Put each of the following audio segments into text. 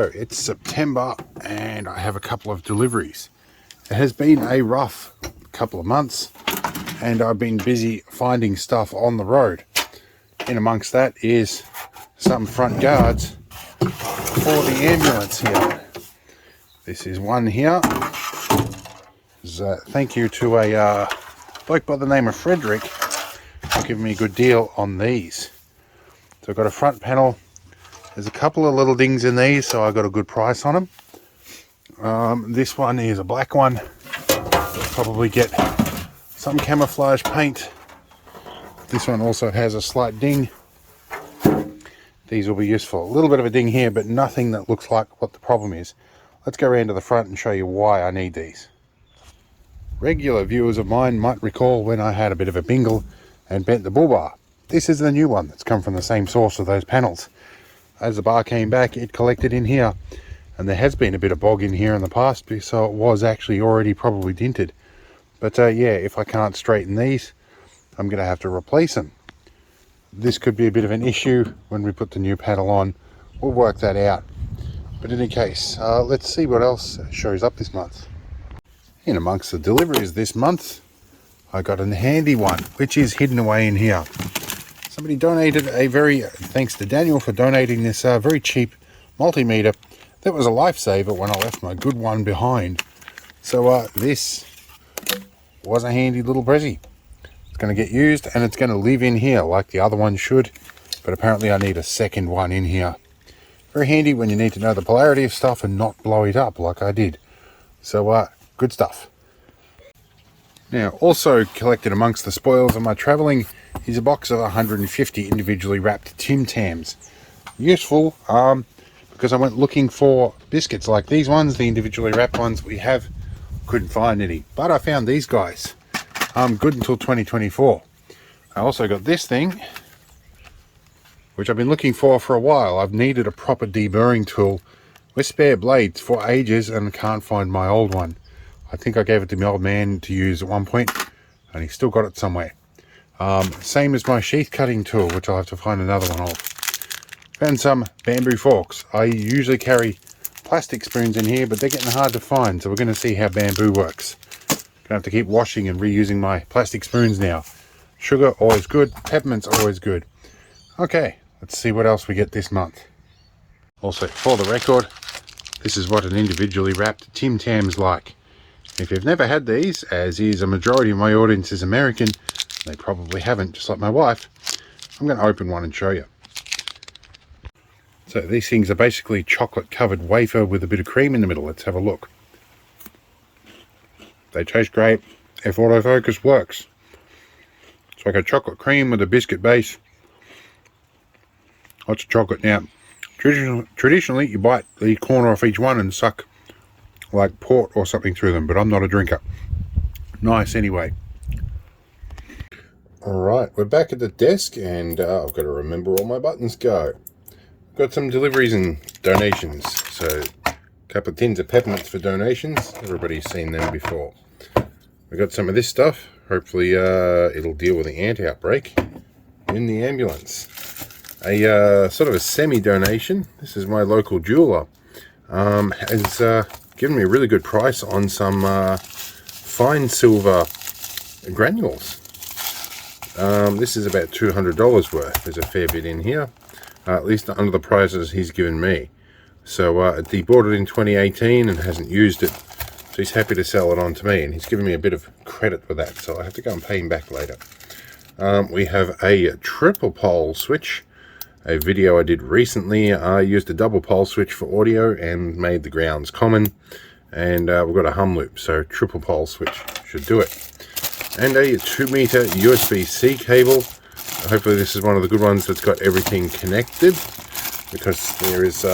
So it's September and I have a couple of deliveries. It has been a rough couple of months and I've been busy finding stuff on the road. In amongst that is some front guards for the ambulance here. This is one here. Thank you to a bloke by the name of Frederick for giving me a good deal on these. So I've got a front panel. There's a couple of little dings in these, so I got a good price on them. This one is a black one. I'll probably get some camouflage paint. This one also has a slight ding. These will be useful. A little bit of a ding here, but nothing that looks like what the problem is. Let's go around to the front and show you why I need these. Regular viewers of mine might recall when I had a bit of a bingle and bent the bull bar. This is the new one that's come from the same source of those panels. As the bar came back, it collected in here, and there has been a bit of bog in here in the past, so it was actually already probably dinted. But yeah, if I can't straighten these, I'm going to have to replace them. This could be a bit of an issue when we put the new panel on. We'll work that out. But in any case, let's see what else shows up this month. In amongst the deliveries this month, I got a handy one, which is hidden away in here. Somebody donated thanks to Daniel for donating this very cheap multimeter. That was a lifesaver when I left my good one behind. So this was a handy little prezi. It's going to get used and it's going to live in here like the other one should. But apparently I need a second one in here. Very handy when you need to know the polarity of stuff and not blow it up like I did. So good stuff. Now, also collected amongst the spoils of my travelling is a box of 150 individually wrapped Tams. Useful because I went looking for biscuits like these ones, the individually wrapped ones we have. Couldn't find any, but I found these guys. Good until 2024. I also got this thing, which I've been looking for a while. I've needed a proper deburring tool with spare blades for ages and can't find my old one. I think I gave it to my old man to use at one point, and he's still got it somewhere. Same as my sheath cutting tool, which I'll have to find another one of. Found some bamboo forks. I usually carry plastic spoons in here, but they're getting hard to find, so we're going to see how bamboo works. Gonna have to keep washing and reusing my plastic spoons now. Sugar, always good. Peppermint's always good. Okay, let's see what else we get this month. Also, for the record, this is what an individually wrapped Tim Tam's like. If you've never had these, as is a majority of my audience is American, they probably haven't, just like my wife, I'm going to open one and show you. So these things are basically chocolate covered wafer with a bit of cream in the middle. Let's have a look. They taste great if autofocus works. It's like a chocolate cream with a biscuit base. Lots of chocolate. Now, traditionally you bite the corner off each one and suck like port or something through them, but I'm not a drinker. Nice anyway. Alright, we're back at the desk and I've got to remember all my buttons go. Got some deliveries and donations. So a couple of tins of peppermints for donations. Everybody's seen them before. We got some of this stuff. Hopefully it'll deal with the ant outbreak in the ambulance. A sort of a semi-donation. This is my local jeweler. Has given me a really good price on some fine silver granules. This is about $200 worth. There's a fair bit in here, at least under the prices he's given me. So he bought it in 2018 and hasn't used it, so he's happy to sell it on to me, and he's given me a bit of credit for that, so I have to go and pay him back later. We have a triple pole switch. A video I did recently, I used a double pole switch for audio and made the grounds common, and we've got a hum loop, so triple pole switch should do it. And a 2-meter USB-C cable. Hopefully this is one of the good ones that's got everything connected, because there is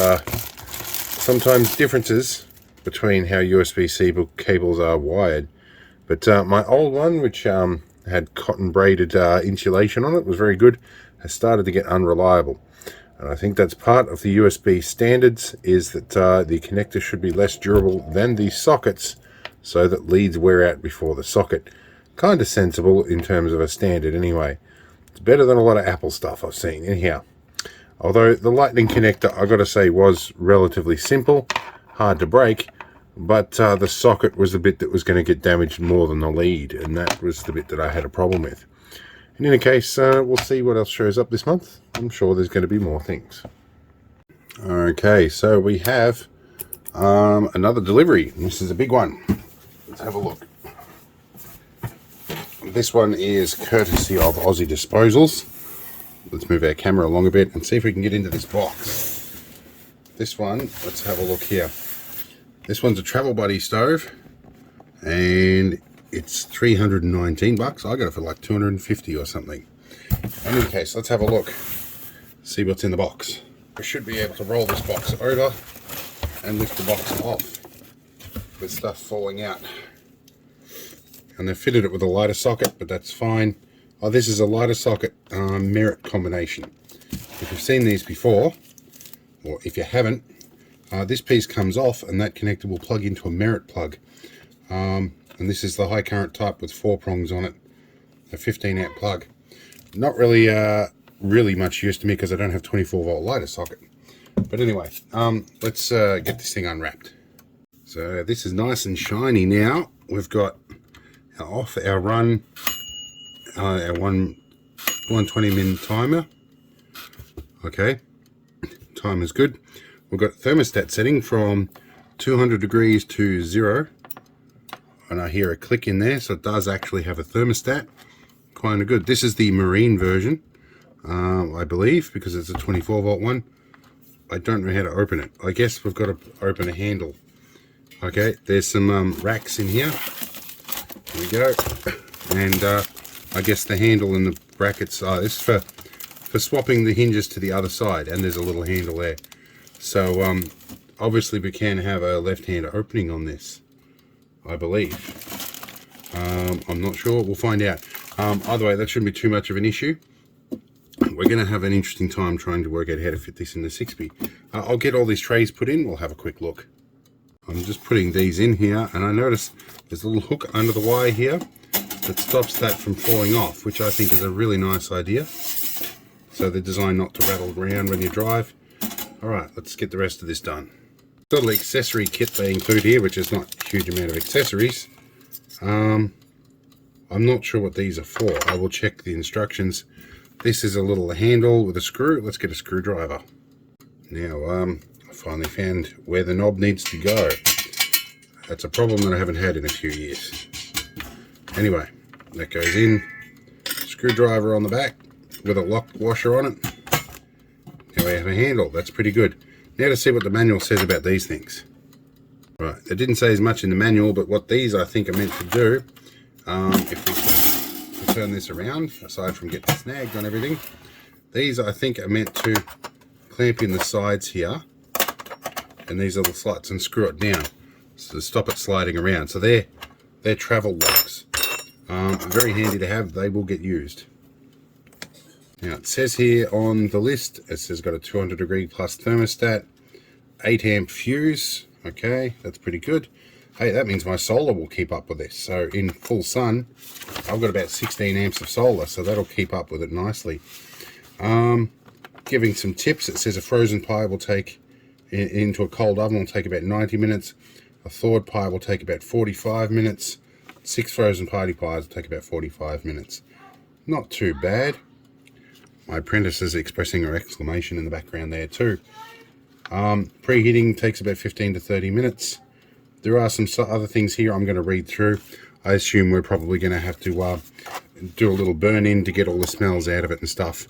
sometimes differences between how USB-C cables are wired. But my old one, which had cotton braided insulation on it, was very good, has started to get unreliable. And I think that's part of the USB standards, is that the connector should be less durable than the sockets, so that leads wear out before the socket. Kind of sensible in terms of a standard anyway. It's better than a lot of Apple stuff I've seen. Anyhow, Although the lightning connector, I got to say, was relatively simple, hard to break, but the socket was the bit that was going to get damaged more than the lead, and that was the bit that I had a problem with. In any case, we'll see what else shows up this month. I'm sure there's going to be more things. Okay, so we have another delivery. This is a big one. Let's have a look. This one is courtesy of Aussie Disposals. Let's move our camera along a bit and see if we can get into this box. This one, let's have a look here. This one's a Travel Buddy stove, and it's 319 bucks. I got it for like 250 or something. In any case, let's have a look, see what's in the box. We should be able to roll this box over and lift the box off with stuff falling out. And they fitted it with a lighter socket, but that's fine. Oh, this is a lighter socket merit combination. If you've seen these before, or if you haven't, this piece comes off and that connector will plug into a merit plug. And this is the high current type with 4 prongs on it, a 15 amp plug. Not really really much use to me because I don't have 24 volt lighter socket. But anyway, let's get this thing unwrapped. So this is nice and shiny now. We've got off our run, our 120 min timer. Okay, time is good. We've got thermostat setting from 200 degrees to 0. And I hear a click in there, so it does actually have a thermostat. Kind of good. This is the marine version, I believe, because it's a 24 volt one. I don't know how to open it. I guess we've got to open a handle. Okay, there's some racks in here. There we go. And I guess the handle and the brackets are this for swapping the hinges to the other side, and there's a little handle there. So obviously we can have a left-hand opening on this, I believe. I'm not sure. We'll find out. Either way, that shouldn't be too much of an issue. We're going to have an interesting time trying to work out how to fit this in the 6B. I'll get all these trays put in. We'll have a quick look. I'm just putting these in here, and I notice there's a little hook under the wire here that stops that from falling off, which I think is a really nice idea. So they're designed not to rattle around when you drive. All right, let's get the rest of this done. Little accessory kit they include here, which is not a huge amount of accessories. I'm not sure what these are for. I will check the instructions. This is a little handle with a screw. Let's get a screwdriver. Now, I finally found where the knob needs to go. That's a problem that I haven't had in a few years. Anyway, that goes in. Screwdriver on the back with a lock washer on it. Now we have a handle. That's pretty good. Now to see what the manual says about these things. Right, it didn't say as much in the manual, but what these I think are meant to do, if we turn this around, aside from getting snagged on everything, these I think are meant to clamp in the sides here, and these little slots, and screw it down, so to stop it sliding around. So they're travel locks. Very handy to have. They will get used. Now it says here on the list, it says got a 200 degree plus thermostat, 8 amp fuse. Okay, that's pretty good. Hey, that means my solar will keep up with this. So in full sun, I've got about 16 amps of solar, so that'll keep up with it nicely. Giving some tips, it says a frozen pie will take into a cold oven will take about 90 minutes. A thawed pie will take about 45 minutes. 6 frozen party pies will take about 45 minutes. Not too bad. My apprentice is expressing her exclamation in the background there too. Preheating takes about 15 to 30 minutes. There are some other things here I'm going to read through. I assume we're probably going to have to do a little burn in to get all the smells out of it and stuff.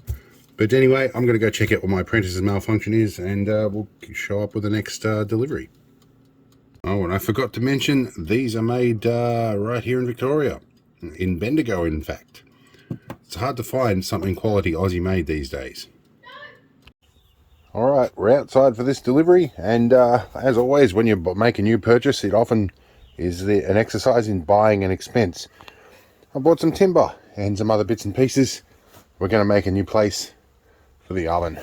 But anyway, I'm going to go check out what my apprentice's malfunction is, and we'll show up with the next delivery. Oh, and I forgot to mention, these are made right here in Victoria, in Bendigo in fact. It's hard to find something quality Aussie made these days. Alright, we're outside for this delivery, and as always, when you make a new purchase, it often is an exercise in buying an expense. I bought some timber and some other bits and pieces. We're going to make a new place for the oven.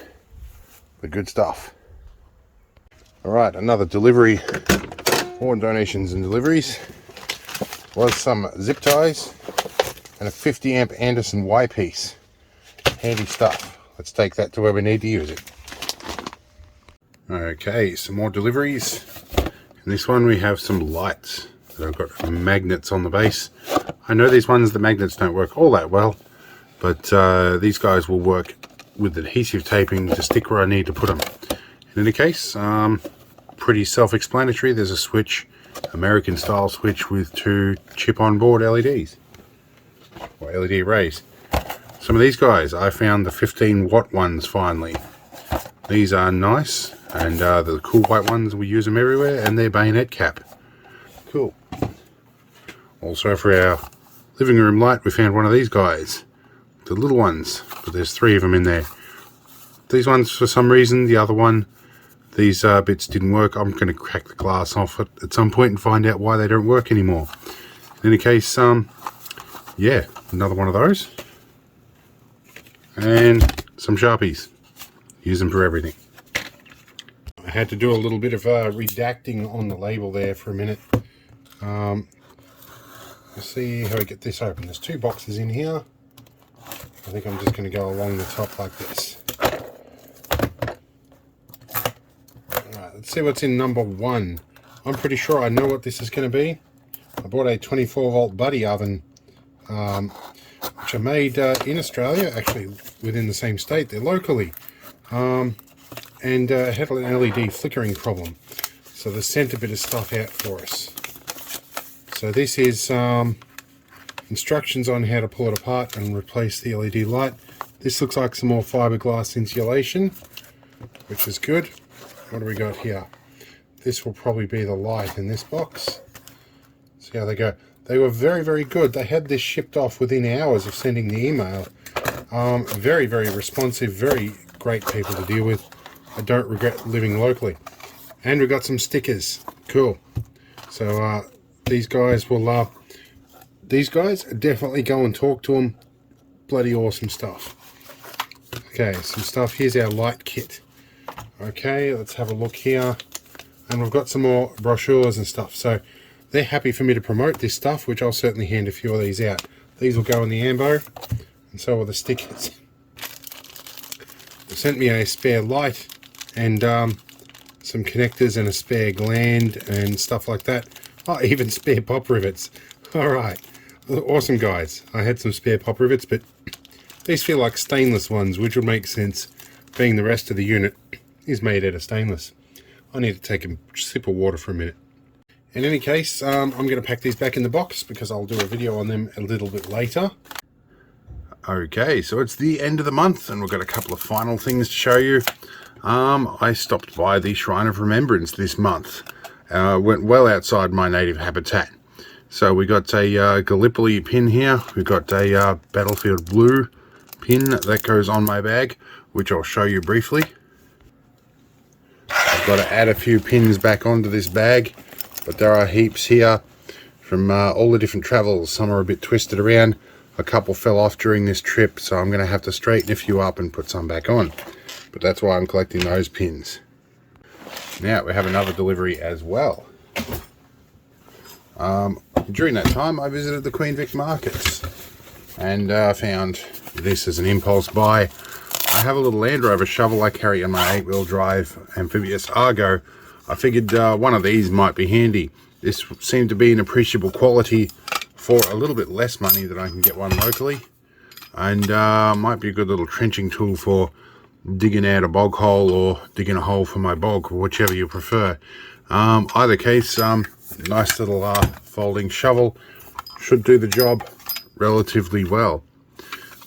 The good stuff. Alright, another delivery, more donations and deliveries, was some zip ties and a 50 amp Anderson Y piece. Handy stuff. Let's take that to where we need to use it. Okay, some more deliveries. In this one we have some lights that have got magnets on the base. I know these ones, the magnets don't work all that well, but these guys will work with adhesive taping to stick where I need to put them. In any case, pretty self-explanatory. There's a switch, American style switch with 2 chip on board LEDs, or LED arrays. Some of these guys, I found the 15 watt ones finally. These are nice, and the cool white ones, we use them everywhere, and they're bayonet cap. Cool. Also for our living room light, we found one of these guys. The little ones, but there's 3 of them in there. These ones, for some reason, the other one, these bits didn't work. I'm going to crack the glass off it at some point and find out why they don't work anymore. In any case, yeah, another one of those. And some Sharpies. Use them for everything. I had to do a little bit of redacting on the label there for a minute. Let's see how I get this open. There's 2 boxes in here. I think I'm just going to go along the top like this. Alright, let's see what's in number 1. I'm pretty sure I know what this is going to be. I bought a 24 volt buddy oven, which I made in Australia, actually within the same state there locally. And had an LED flickering problem. So they sent a bit of stuff out for us. So this is instructions on how to pull it apart and replace the LED light. This looks like some more fiberglass insulation, which is good. What do we got here? This will probably be the light in this box. See how they go. They were very, very good. They had this shipped off within hours of sending the email. Very, very responsive, very great people to deal with. I don't regret living locally. And we got some stickers. Cool. So these guys will definitely go and talk to them. Bloody awesome stuff. Okay, some stuff. Here's our light kit. Okay, let's have a look here. And we've got some more brochures and stuff. So they're happy for me to promote this stuff, which I'll certainly hand a few of these out. These will go in the ambo, and so will the stickers. They sent me a spare light and some connectors and a spare gland and stuff like that. Oh, even spare pop rivets. Alright, awesome guys. I had some spare pop rivets, but these feel like stainless ones, which would make sense, being the rest of the unit is made out of stainless. I need to take a sip of water for a minute. In any case, I'm going to pack these back in the box because I'll do a video on them a little bit later. Okay, so it's the end of the month and we've got a couple of final things to show you. I stopped by the Shrine of Remembrance this month. Went well outside my native habitat. So we got a Gallipoli pin here. We've got a Battlefield Blue pin that goes on my bag, which I'll show you briefly. I've got to add a few pins back onto this bag, but there are heaps here from all the different travels. Some are a bit twisted around. A couple fell off during this trip, so I'm going to have to straighten a few up and put some back on. But that's why I'm collecting those pins. Now we have another delivery as well. During that time I visited the Queen Vic markets and found this as an impulse buy. I have a little Land Rover shovel I carry on my 8-wheel drive amphibious Argo. I figured one of these might be handy. This seemed to be an appreciable quality for a little bit less money than I can get one locally, and might be a good little trenching tool for digging out a bog hole or digging a hole for my bog, whichever you prefer. Either case, nice little folding shovel should do the job relatively well.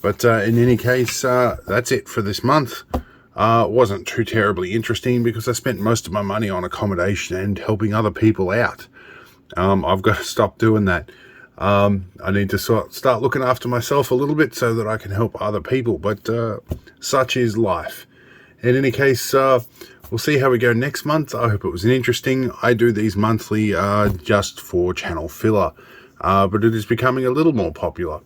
But in any case, that's it for this month. It wasn't too terribly interesting because I spent most of my money on accommodation and helping other people out. I've got to stop doing that. I need to start looking after myself a little bit so that I can help other people, but such is life. In any case, we'll see how we go next month. I hope it was interesting. I do these monthly just for channel filler, but it is becoming a little more popular.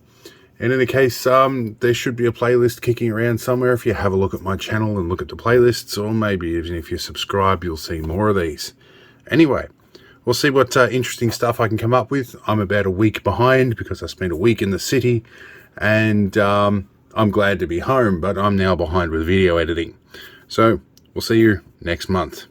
In any case, there should be a playlist kicking around somewhere if you have a look at my channel and look at the playlists, or maybe even if you subscribe, you'll see more of these. Anyway, we'll see what interesting stuff I can come up with. I'm about a week behind because I spent a week in the city, and I'm glad to be home, but I'm now behind with video editing. So we'll We'll see you next month.